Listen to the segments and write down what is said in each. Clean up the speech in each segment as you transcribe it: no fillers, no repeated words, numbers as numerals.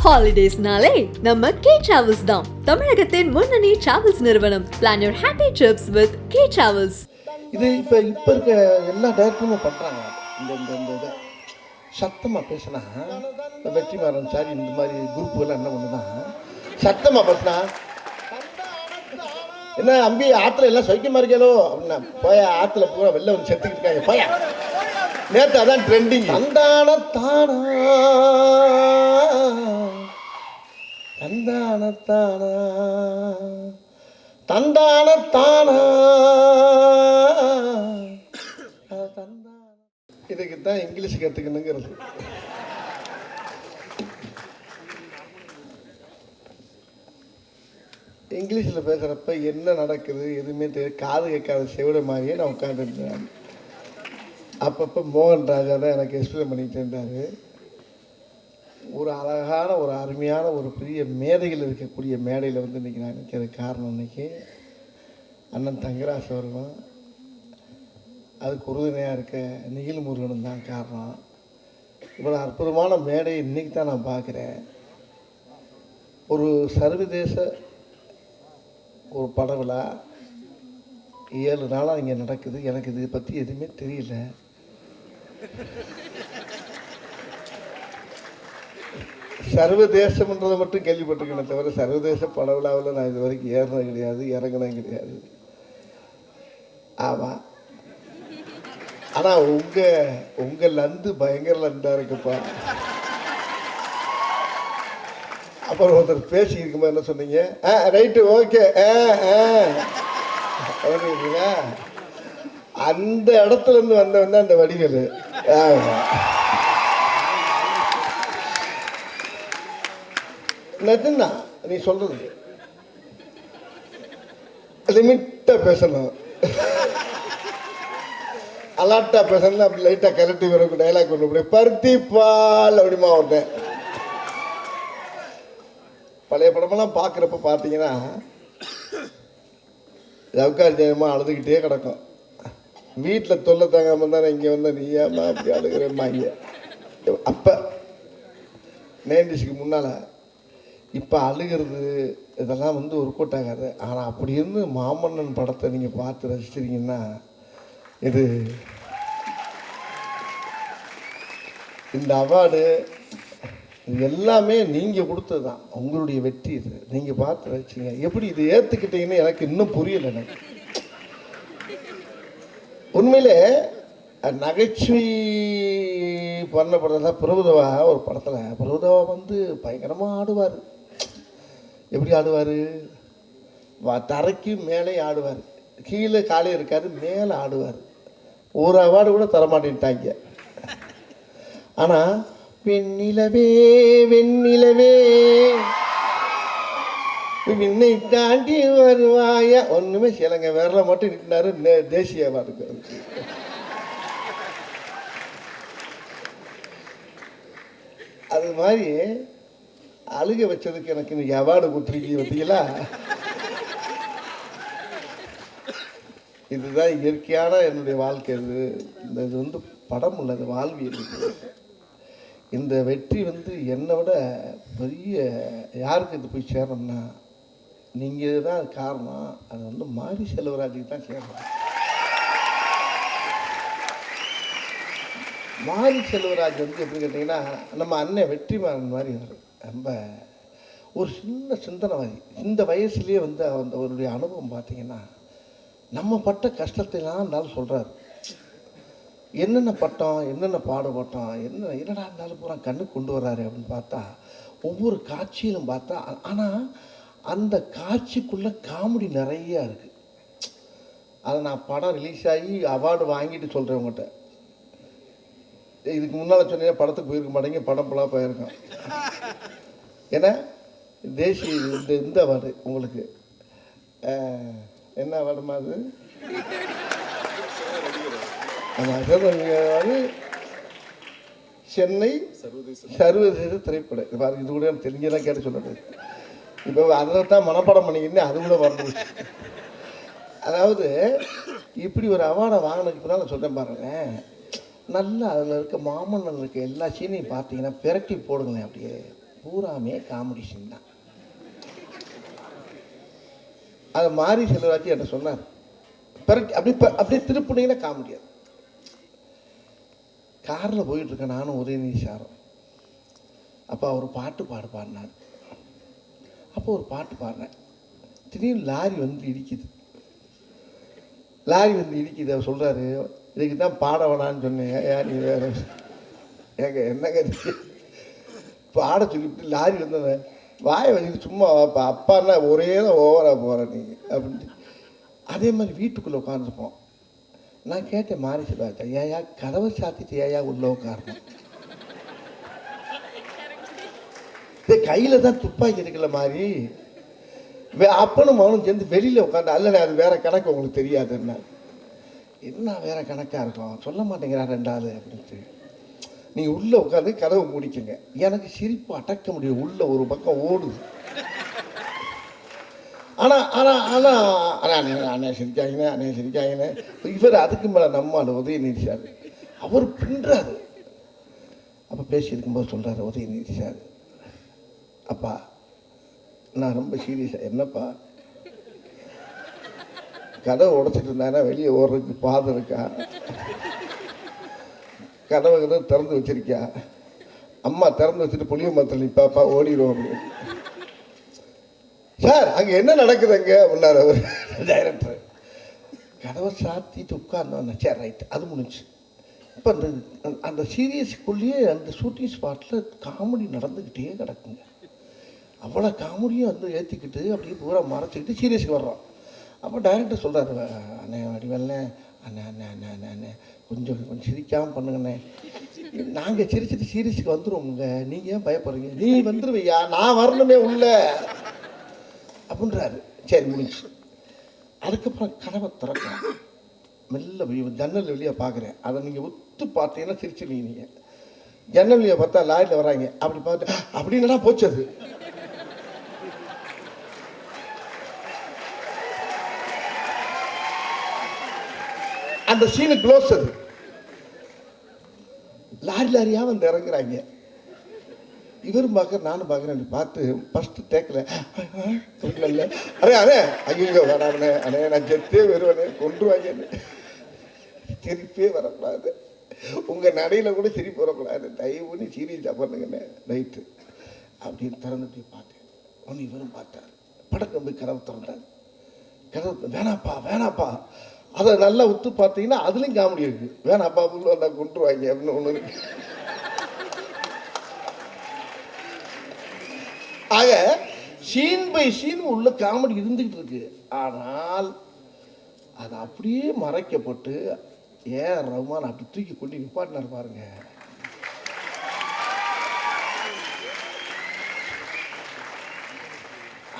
ஹாலிடேஸ்னாலே நம்ம K travels தான். தமிழகத்தின் முன்னணி டிராவல்ஸ் நிறுவனம். Plan your happy drips with K travels. இது இப்போ இருக்க எல்லா டேரக்டருமே பண்ணுறாங்க. இந்த இந்த இந்த இதை சத்தமாக பேசினா வெற்றிமாறன் சார் இந்த மாதிரி குரூப்புகள்லாம் என்ன பண்ணுதான் சத்தமாக பேசினா என்ன அம்பி ஆற்றுல எல்லாம் சௌக்கியமாக இருக்கோ அப்படின்னா போயா ஆற்றுல பூரா வெளில வந்து செத்துக்கிட்டு இருக்காங்க போயா. நேற்று அதான் ட்ரெண்டிங். தந்தான தானா தந்தான தானா தந்தான தானா இதுக்கு தான் இங்கிலீஷ் கற்றுக்கணுங்கிறது. இங்கிலீஷில் பேசுகிறப்ப என்ன நடக்குது எதுவுமே தெரியாது. காது கேட்காத செவிடமாகவே நான் உட்காந்துருந்தேன். அப்பப்போ மோகன் ராஜா தான் எனக்கு எக்ஸ்பிளைன் பண்ணிகிட்டு இருந்தார். ஒரு அழகான ஒரு அருமையான ஒரு பெரிய மேதைகள் இருக்கக்கூடிய மேடையில் வந்து இன்றைக்கி நான் நிற்கிறது காரணம் இன்றைக்கி அண்ணன் தங்கராஜ் அவர்களும் அதுக்கு உறுதுணையாக இருக்க நிகில் முருகனும் தான் காரணம். இவ்வளோ அற்புதமான மேடை இன்றைக்கி தான் நான் பார்க்குறேன். ஒரு சர்வதேச ஒரு பட விழா 7 நாளாக இங்கே நடக்குது. எனக்கு இதை பற்றி எதுவுமே தெரியல. சர்வதேசம்ன்றதை மட்டும் கேள்விப்பட்டிருக்கேனே தவிர சர்வதேச பட விழாவில் நான் இது வரைக்கும் ஏறினது கிடையாது, இறங்கினது கிடையாது. ஆமாம், ஆனால் உங்கள் லந்து பயங்கர லந்தாக இருக்குப்பா. அப்புறம் ஒருத்தர் பேசி இருக்கும்போது என்ன சொன்னீங்க? ரைட்டு ஓகே அப்படிங்களா? அந்த இடத்துல இருந்து வந்தவன் தான் அந்த வடிவேல். நிஜம்தான் நீ சொல்றது. லிமிட்டா பேசணும், அலாட்டா பேசணும். அப்படி லைட்டாக கரெக்டி வரும் டைலாக் கொண்டு போய் பருத்தி பால் அப்படிமா விட்டேன். பழைய படமெல்லாம் பார்க்குறப்ப பார்த்தீங்கன்னா ஜவுக்கார் ஜெயமாக அழுதுகிட்டே கிடக்கும். வீட்டில் தொல்லை தாங்காமல் தானே இங்கே வந்தால் நீ ஏமா அப்படி அழுகிறேம்மா இங்கே. அப்போ 90ஸ்க்கு முன்னால். இப்போ அழுகிறது இதெல்லாம் வந்து ஒரு கூட்டாகாது. ஆனால் அப்படி இருந்து மாமன்னன் படத்தை நீங்கள் பார்த்து ரசிச்சிருக்கீங்கன்னா இது இந்த அவார்டு இது எல்லாமே நீங்கள் கொடுத்தது தான். உங்களுடைய வெற்றி இது. நீங்கள் பார்த்து ரசிச்சிங்க. எப்படி இது ஏற்றுக்கிட்டீங்கன்னு எனக்கு இன்னும் புரியலை. எனக்கு உண்மையிலே நகைச்சுவை பண்ணப்படுறதா பிரபுதவா ஒரு படத்தில் பிரபுதவா வந்து பயங்கரமாக ஆடுவார். எப்படி ஆடுவார்? தரைக்கு மேலே ஆடுவார், கீழே காலே இருக்காது, மேலே ஆடுவார். ஒரு அவார்டு கூட தரமாட்டேன்ட்டாங்க. ஆனால் வெண்ணிலவே வெண்ணிலவே விண்ணை தாண்டி வருவாயா ஒன்றுமே செய்யலைங்க. விரல மட்டும் நிற்கினாரு தேசிய அவார்டுக்கு. அது மாதிரி அழுக வச்சதுக்கு எனக்கு இன்னைக்கு அவார்டு கொடுத்துருக்கீங்க பார்த்தீங்களா? இதுதான் இயற்கையான என்னுடைய வாழ்க்கை. இது வந்து படம் உள்ளது, வாழ்வியல். இந்த வெற்றி வந்து என்னை விட பெரிய யாருக்கு இது போய் சேரணும்னா நீங்கள் தான் காரணம். அது வந்து மாரி செல்வராஜுக்கு தான் சேரணும். மாரி செல்வராஜ் வந்து எப்படி கேட்டிங்கன்னா நம்ம அண்ணன் வெற்றிமாறன் மாதிரி ரொம்ப ஒரு சின்ன சிந்தனைவாதி. இந்த வயசுலேயே வந்து அந்த அவருடைய அனுபவம் பார்த்தீங்கன்னா நம்ம பட்ட கஷ்டத்தைலாம் இருந்தாலும் சொல்கிறார். என்னென்ன பட்டம் என்னென்ன பாடுபட்டோம் என்னடா இருந்தாலும் பூரா கண்ணுக்கு கொண்டு வர்றாரு அப்படின்னு பார்த்தா ஒவ்வொரு காட்சியிலும் பார்த்தா. ஆனால் அந்த காட்சிக்குள்ளே காமெடி நிறையா இருக்குது. அதை நான் படம் ரிலீஸ் ஆகி அவார்டு வாங்கிட்டு சொல்கிறேன் உங்கள்கிட்ட. இதுக்கு முன்னால் சொன்னீங்க படத்துக்கு போயிருக்க மாட்டேங்க, படம் ஃபுல்லாக போயிருக்கோம். ஏன்னா தேசிய இந்த அவார்டு உங்களுக்கு என்ன அவார்டுமா? அது சென்னை சர்வதேச திரைப்படம். இது கூட தெரிஞ்சதான் கேட்டு சொல்லுறது. இப்போ அதை தான் மனப்பாடம் பண்ணிக்கிட்டு அது கூட வரணும். அதாவது இப்படி ஒரு அவார்டை வாங்கினதுக்கு பின்னால் சொல்கிறேன் பாருங்கள். நல்லா அதில் இருக்க மாமன்னன் இருக்க எல்லா சீனையும் பார்த்தீங்கன்னா பிரட்டி போடுங்களேன். அப்படியே பூராமே காமெடி சீன் தான். அதை மாரி செல்வராஜ் என்ன சொன்னார், அப்படியே திருப்பினீங்கன்னா காமெடியாது. காரில் போயிட்டுருக்கேன் நானும் உதயநிதி சாரும். அப்போ அவர் பாட்டு பாடினார். அப்போ ஒரு பாட்டு பாடுறேன். திடீர்னு லாரி வந்து இடிக்குது. அவர் சொல்கிறாரு, இதுக்கு தான் பாட வேணான்னு சொன்னேன். ஏன் நீ வேறு ஏங்க என்னங்க பாட சொல்லிவிட்டு லாரி வந்து வாயை வச்சுட்டு சும்மா வாப்பா, அப்பான்னா ஒரே தான் ஓவராக போகிற நீ அப்படின்ட்டு. அதே மாதிரி வீட்டுக்குள்ளே உட்காந்துருப்போம். நான் கேட்டேன் மாரி செல்வாச்சா, ஏயா கதவை சாத்திட்டு ஏயா உள்ள உட்காரணும், கையில் தான் துப்பாக்கி இருக்குல்ல மாதிரி. அப்பனும் மகனும் சேர்ந்து வெளியில் உட்காந்து, அல்ல அது வேற கணக்கு உங்களுக்கு தெரியாதுன்னா. என்ன வேற கணக்காக இருக்கும், சொல்ல மாட்டேங்கிறா ரெண்டாவது அப்படின்ட்டு. நீங்கள் உள்ளே உட்காந்து கதவை முடிக்குங்க. எனக்கு சிரிப்பு அடக்க முடியும், உள்ள ஒரு பக்கம் ஓடுது. அண்ணே சிரிக்காங்கண்ணே. இவர் அதுக்கு மேலே நம்மால் உதயநிதி சார் அவர் பின்றாரு. அப்போ பேசியிருக்கும்போது சொல்கிறாரு உதயநிதி சார், அப்பா நான் ரொம்ப சீரியஸாக, என்னப்பா கதவை உடைச்சிட்டு இருந்தானா வெளியே ஓடுறதுக்கு பாதம் இருக்கா, கதவை திறந்து வச்சிருக்கியா, அம்மா திறந்து வச்சுட்டு புளிய மரத்தில் நிற்பாப்பா ஓடிடுவோம் அப்படின்னு. சார் அங்கே என்ன நடக்குதுங்க அப்படின்னாரு அவர் டைரக்டர். கதவை சாத்திட்டு உட்கார்ந்தோம். சரி ரைட், அது முடிஞ்சு. இப்போ அந்த சீரியஸுக்குள்ளேயே அந்த ஷூட்டிங் ஸ்பாட்டில் காமெடி நடந்துக்கிட்டே கிடக்குங்க. அவ்வளோ காமெடியும் வந்து ஏற்றிக்கிட்டு அப்படியே பூரா மறைச்சிக்கிட்டு சீரியஸுக்கு வர்றோம். அப்போ டைரக்டர் சொல்கிறாரு, அண்ணே வடிவல்ண்ணே, அண்ணே கொஞ்சம் சிரிக்காமல் பண்ணுங்கண்ணே, நாங்கள் சிரிச்சிட்டு சீரியஸுக்கு வந்துடுவோமுங்க, நீங்கள் ஏன் பயப்படுறீங்க, நீ வந்துடுவையா, நான் வரணுமே உள்ள அப்படின்றாரு. சரி முடிஞ்சு. அதுக்கப்புறம் கதவை திறக்கலாம், மெல்ல ஜன்னல் வெளியே பார்க்குறேன். அதை நீங்கள் ஒத்து பார்த்தீங்கன்னா சிரிச்சிருவீங்க. நீங்கள் ஜன்னல் வெளியே பார்த்தா லாரியில் வராங்க, அப்படி பார்த்து அப்படின்னா போச்சு. அது அந்த சீனு க்ளோஸ். அது லாரியாக வந்து இறங்குறாங்க. இவரும் பார்க்குற நானும் பார்க்குறேன். பார்த்து ஃபஸ்ட்டு டேக்கில் அண்ணே ஐயோ வரானே, அண்ணே நான் செத்தே வருவேனே, கொண்டுருவாங்கன்னு. சிரிப்பே வரக்கூடாது, உங்கள் நடையில் கூட சிரிப்பு வரக்கூடாது, தயவு பண்ணி சீரியஸாக பண்ணுங்கண்ணே ரைட்டு அப்படின்னு திறந்துட்டு பார்த்தேன். ஒன்று இவரும் பார்த்தார். படக்கம் போய் கதவு திறந்தார். கதவு வேணாப்பா அதை நல்லா உத்து பார்த்தீங்கன்னா அதுலேயும் காமெடி இருக்குது. வேணாப்பா உள்ள வந்தால் கொண்டுருவாங்க அப்படின்னு ஒன்று இருக்கு. ஆக சீன் பை சீன் உள்ள காமெடி இருந்துகிட்டு இருக்கு. ஆனால் அது அப்படியே மறைக்கப்பட்டு ஏன் ரஹ்மான் அப்படி தூக்கி கொண்டு நிப்பாட்டினார் பாருங்க.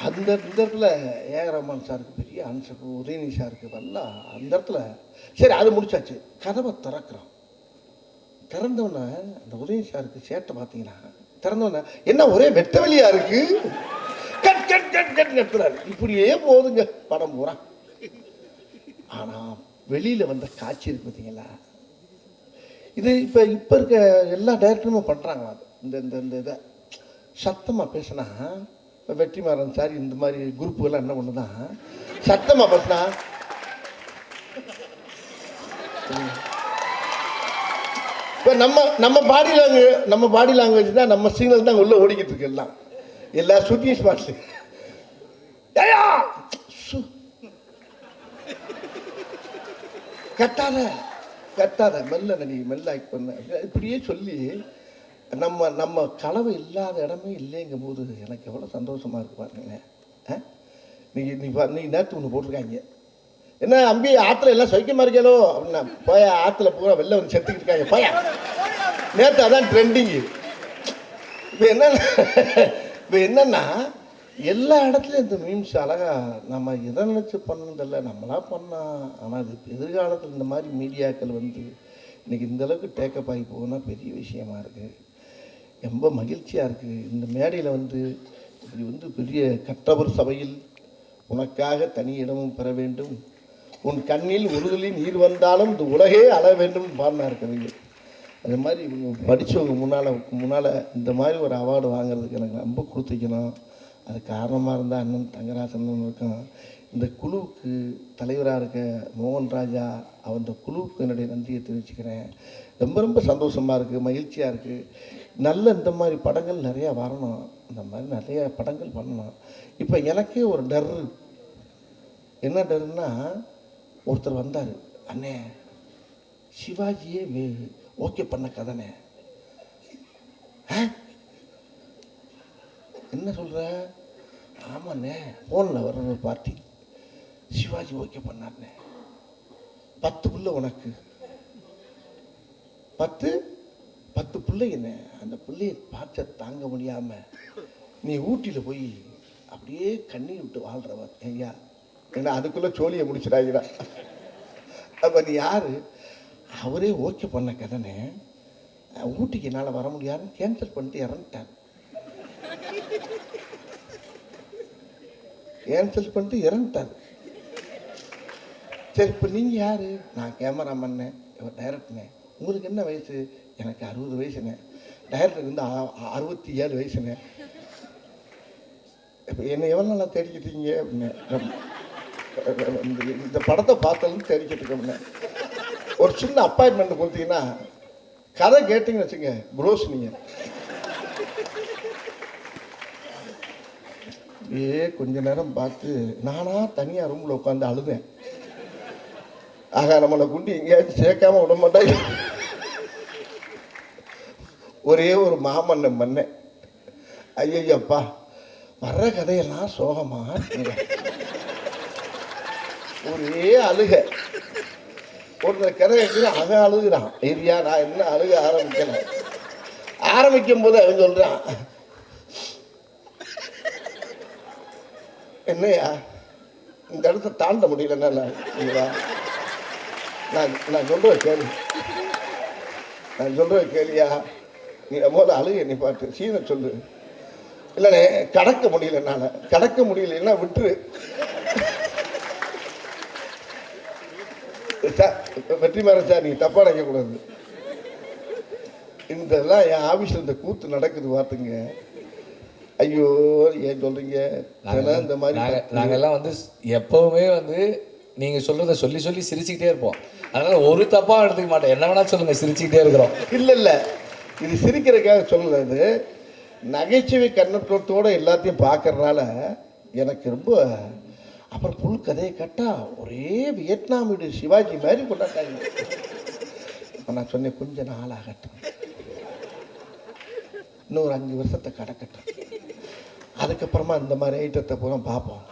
அந்த இடத்துல ஏஆர் ரஹ்மான் சாருக்கு பெரிய ஆன்சர், உதயநிதி சாருக்கு நல்லா அந்த இடத்துல. சரி அது முடிச்சாச்சு. கதவை திறக்கிறோம். திறந்தவொன்னே அந்த உதயநிதி சாருக்கு சேட்டை பார்த்தீங்கன்னா திறந்தவொன்னே என்ன ஒரே வெட்ட வெளியா இருக்கு, கட் கட் கட் கட் கட்டுறாரு. இப்படியே போகுதுங்க படம் பூரா. ஆனால் வெளியில் வந்த காட்சி இருக்கு பார்த்தீங்களா, இது இப்போ இருக்க எல்லா டைரக்டருமே பண்ணுறாங்களா. இந்த இந்த இந்த இதை சத்தமாக பேசினா, இப்போ வெற்றிமாறன் சார் இந்த மாதிரி குரூப்புகள்லாம் என்ன பண்ணுதான், சத்தமாக பேசினா இப்போ நம்ம பாடி லாங்குவேஜ் தான், நம்ம சிக்னல் தான் உள்ளே ஓடிக்கிட்டு இருக்கு. எல்லா ஷூட்டிங் ஸ்பாட்ஸு கட்டாத மெல்ல நடி மெல்ல ஆக்ட் பண்ண இப்படியே சொல்லி நம்ம கனவு இல்லாத இடமே இல்லைங்கும் போது எனக்கு எவ்வளோ சந்தோஷமாக இருக்கு பாருங்க. நீ நேற்று ஒன்று போட்டிருக்காங்க, என்ன அம்பி ஆற்றுல எல்லாம் சௌக்கியமாக இருக்கோ அப்படின்னா, போயா ஆற்றுல பூரா வெளில வந்து செத்துக்கிட்டு இருக்காங்க போயா. நேற்று அதான் ட்ரெண்டிங்கு. இப்போ என்னன்னா எல்லா இடத்துலையும் இந்த மீம்ஸ் அழகாக நம்ம எதை நினச்சி பண்ணதில்லை, நம்மளா பண்ணால். ஆனால் அது எதிர்காலத்தில் இந்த மாதிரி மீடியாக்கள் வந்து இன்றைக்கி இந்தளவுக்கு டேக்கப் ஆகி போனால் பெரிய விஷயமா இருக்குது. ரொம்ப மகிழ்ச்சியாக இருக்குது. இந்த மேடையில் வந்து இப்படி வந்து பெரிய கற்றவர் சபையில் உனக்காக தனி இடமும் பெற வேண்டும், உன் கண்ணில் உறுதலில் நீர் வந்தாலும் இந்த உலகே அள வேண்டும் பாடினார் கவிஞர். அது மாதிரி இவங்க படித்தவங்க முன்னால் இந்த மாதிரி ஒரு அவார்டு வாங்குறதுக்கு எனக்கு ரொம்ப கொடுத்துக்கணும். அது காரணமாக இருந்தால் அண்ணன் தங்கராசன் இருக்கும். இந்த குழுவுக்கு தலைவராக இருக்க மோகன் ராஜா அந்த குழுவுக்கு என்னுடைய நன்றியை தெரிவிச்சுக்கிறேன். ரொம்ப ரொம்ப சந்தோஷமாக இருக்குது, மகிழ்ச்சியாக இருக்குது. நல்ல இந்த மாதிரி படங்கள் நிறையா வரணும், இந்த மாதிரி நிறைய படங்கள் பண்ணணும். இப்போ எனக்கே ஒரு டர். என்ன டருன்னா, ஒருத்தர் வந்தார், அண்ணே சிவாஜியே ஓகே பண்ண கதைனே. என்ன சொல்கிற? ஆமாண்ணே, ஃபோனில் வர்ற ஒரு பார்ட்டி சிவாஜி ஓகே பண்ணார்ண்ணே. 10 பிள்ளை உனக்கு, 10 பிள்ளைங்கண்ணே. அந்த பிள்ளையை பார்த்த தாங்க முடியாமல் நீ ஊட்டியில் போய் அப்படியே கண்ணீர் விட்டு வாழ்கிறவ ஐயா. ஏன்னா அதுக்குள்ளே சோழியை முடிச்சிடாங்கடா. அப்போ நீ யார்? அவரே ஓகே பண்ண கதைனே, ஊட்டிக்கு என்னால் வர முடியாதுன்னு கேன்சல் பண்ணிட்டு இறந்துட்டார். கேன்சல் பண்ணிட்டு இறந்துட்டார். சரி, இப்போ நீங்கள் யார்? நான் கேமராமேன்னே, இவர் டைரக்டர்னே. உங்களுக்கு என்ன வயசு? எனக்கு 60 வயசுண்ணே. டைரக்டருக்கு வந்து 67 வயசுண்ணே. இப்போ என்னை எவ்வளோ நல்லா தேடிக்கிட்டீங்க அப்படின்னு. இந்த படத்தை பார்த்தாலும் தேடிக்கிட்டு ஒரு சின்ன அப்பாயின்மெண்ட் கொடுத்தீங்கன்னா கதை கேட்டிங்கன்னு வச்சுங்க, ப்ரோஸ் நீங்கள் கொஞ்ச நேரம் பார்த்து நானாக தனியாக ரூமில் உட்காந்து அழுதேன். ஆகா, நம்மளை குண்டி எங்கேயாச்சும் சேர்க்காம விட மாட்டாங்க. ஒரே ஒரு மாமன்னம் பண்ணேன். ஐயப்பா, வர்ற கதையெல்லாம் சோகமா, ஒரே அழுக. ஒருத்தர் கதை கேட்குற அவன் அழுகுறான். ஏரியா நான் என்ன அழுக ஆரம்பிக்கும் போது அவன் சொல்றான், என்னையா இந்த இடத்த தாண்ட முடியலன்னா நான் சொல்கிறேன் கேள்வி, நான் சொல்கிறேன் கேள்வியா, நீ முதல்ல அழுக நீ பாட்டு சீனை சொல்லு. இல்லைண்ணே, கடக்க முடியல, என்னால் கடக்க முடியலன்னா விட்டுரு. வெற்றிமாறன் சார், நீங்கள் தப்பாக நினைக்கக்கூடாது. இதெல்லாம் என் ஆஃபீஸில் இந்த கூத்து நடக்குது பார்த்துங்க. ஐயோ, ஏன் சொல்கிறீங்க? இந்த மாதிரி நாங்கள்லாம் வந்து எப்போவுமே வந்து நீங்கள் சொல்கிறத சொல்லி சொல்லி சிரிச்சுக்கிட்டே இருப்போம். அதனால் ஒரு தப்பாக எடுத்துக்க மாட்டோம். என்ன வேணால் சொல்லுங்கள், சிரிச்சுக்கிட்டே இருக்கிறோம். இல்லை, இது சிரிக்கிறதுக்காக சொல்லது. நகைச்சுவை கண்ணோட்டத்தோடு எல்லாத்தையும் பார்க்கறதுனால எனக்கு ரொம்ப. அப்புறம் புல் கதையை கேட்டால் ஒரே வியட்நாம் வீடு சிவாஜி மாதிரி கொண்டாட்டாங்க. இப்போ நான் சொன்னேன், கொஞ்சம் நாள் ஆகட்டும், இன்னொரு 5 வருஷத்தை கடக்கட்டும், அதுக்கப்புறமா இந்த மாதிரி ஐட்டத்தை பூரா பார்ப்போம்.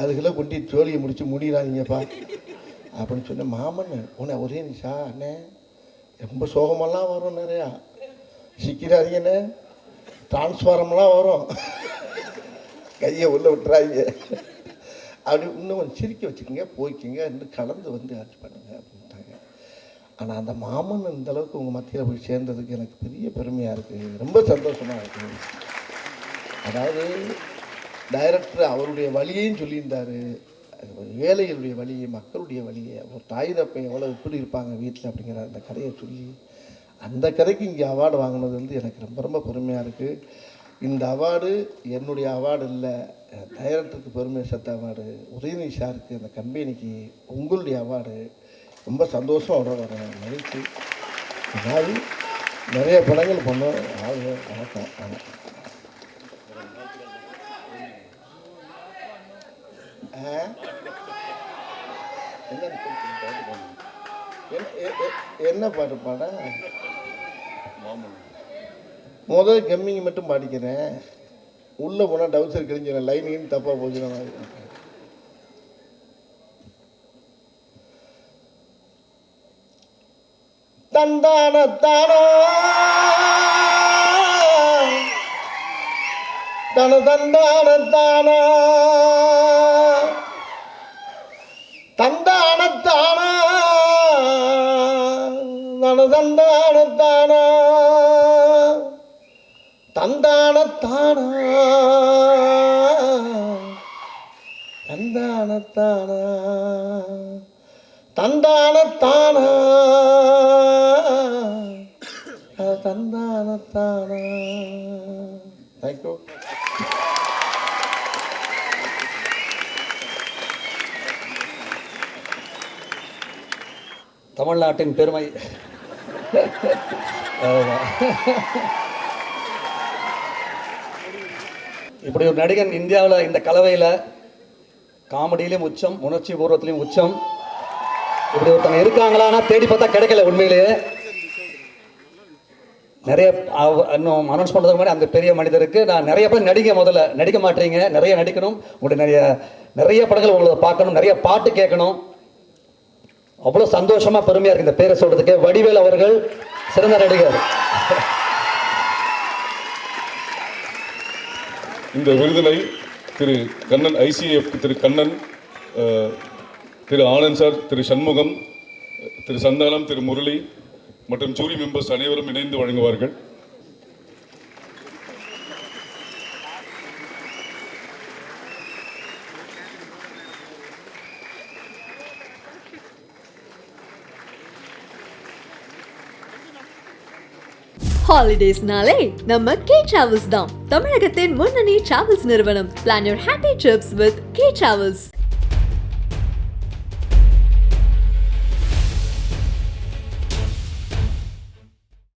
அதுக்குள்ளே கொண்டு ஜோலியை முடித்து முடியலாதீங்கப்பா அப்படின்னு சொன்னேன். மாமன் உன்னை ஒரே நிஷா அண்ணே, ரொம்ப சோகமெல்லாம் வரும், நிறையா சிக்கிறாதீங்கண்ணே, டிரான்ஸ்ஃபாரம்லாம் வரும், கையை உள்ள விட்டுறாங்க, அப்படி இன்னும் கொஞ்சம் சிரிக்க வச்சுக்கோங்க, போய்க்கிங்க, இன்னும் கலந்து வந்து ஆட்சி பண்ணுங்க அப்படின்ட்டாங்க. ஆனால் அந்த மாமன் இந்த அளவுக்கு உங்கள் மத்தியில் போய் சேர்ந்ததுக்கு எனக்கு பெரிய பெருமையாக இருக்குது, ரொம்ப சந்தோஷமாக இருக்குது. அதாவது டைரக்டர் அவருடைய வழியையும் சொல்லியிருந்தார், ஏழைகளுடைய வழியை, மக்களுடைய வழியை, ஒரு தாய் தப்பை எவ்வளோ எப்படி இருப்பாங்க வீட்டில் அப்படிங்கிற அந்த கதையை சொல்லி, அந்த கதைக்கு இங்கே அவார்டு வாங்கினது வந்து எனக்கு ரொம்ப ரொம்ப பெருமையாக இருக்குது. இந்த அவார்டு என்னுடைய அவார்டு இல்லை, டைரக்டருக்கு பெருமை சேர்த்த அவார்டு, உதயநிதி சாருக்கு, அந்த கம்பெனிக்கு உங்களுடைய அவார்டு. ரொம்ப சந்தோஷம் வர மகிழ்ச்சி. இந்த மாதிரி நிறைய படங்கள் பண்ணோம். வணக்கம். என்ன பாட்டு பாட? முதல் கம்மிங் மட்டும் பாடிக்கிறேன், உள்ளே போனால் டவுசர் கிழிஞ்சிடறேன், லைனின்னு தப்பாக போச்சுன மாதிரி. தந்தானத்தானோ தன தந்தானத்தானா தந்தானத்தானா தன தந்தானத்தானா தந்தானத்தானா தந்தானத்தானா தந்தானத்தானா தந்தானத்தானா. தேங்க்யூ. தமிழ்நாட்டின் பெருமை. இப்படி ஒரு நடிகன் இந்தியாவில் இந்த கலவையில் காமெடியிலையும் உச்சம், உணர்ச்சி பூர்வத்திலையும் உச்சம், இப்படி ஒருத்தங்க இருக்காங்களான்னா தேடி பார்த்தா கிடைக்கல. உண்மையிலேயே நிறைய இன்னும் அனௌன்ஸ் பண்ணுறதுக்கு முன்னாடி அந்த பெரிய மனிதருக்கு நான் நிறைய பேர் முதல்ல நடிக்க மாட்டீங்க, நிறைய நடிக்கணும், உங்களுடைய நிறைய படங்கள் உங்களை பார்க்கணும், நிறைய பாட்டு கேட்கணும். அவ்வளோ சந்தோஷமாக பெருமையாக இருக்குது இந்த பேரை சொல்கிறதுக்கு. வடிவேல் அவர்கள் சிறந்த நடிகர். இந்த விருதினை திரு கண்ணன் ஐசிஎஃப் திரு கண்ணன், திரு ஆனந்த் சார், திரு சண்முகம், திரு சந்தானம், திரு முரளி மற்றும் ஜூரி மெம்பர்ஸ் அனைவரும் இணைந்து வழங்குவார்கள். ஹாலிடேஸ்னாலே நம்ம கே டிராவல்ஸ் தான். தமிழகத்தின் முன்னணி டிராவல்ஸ் நிறுவனம். Plan your happy trips with K Travels.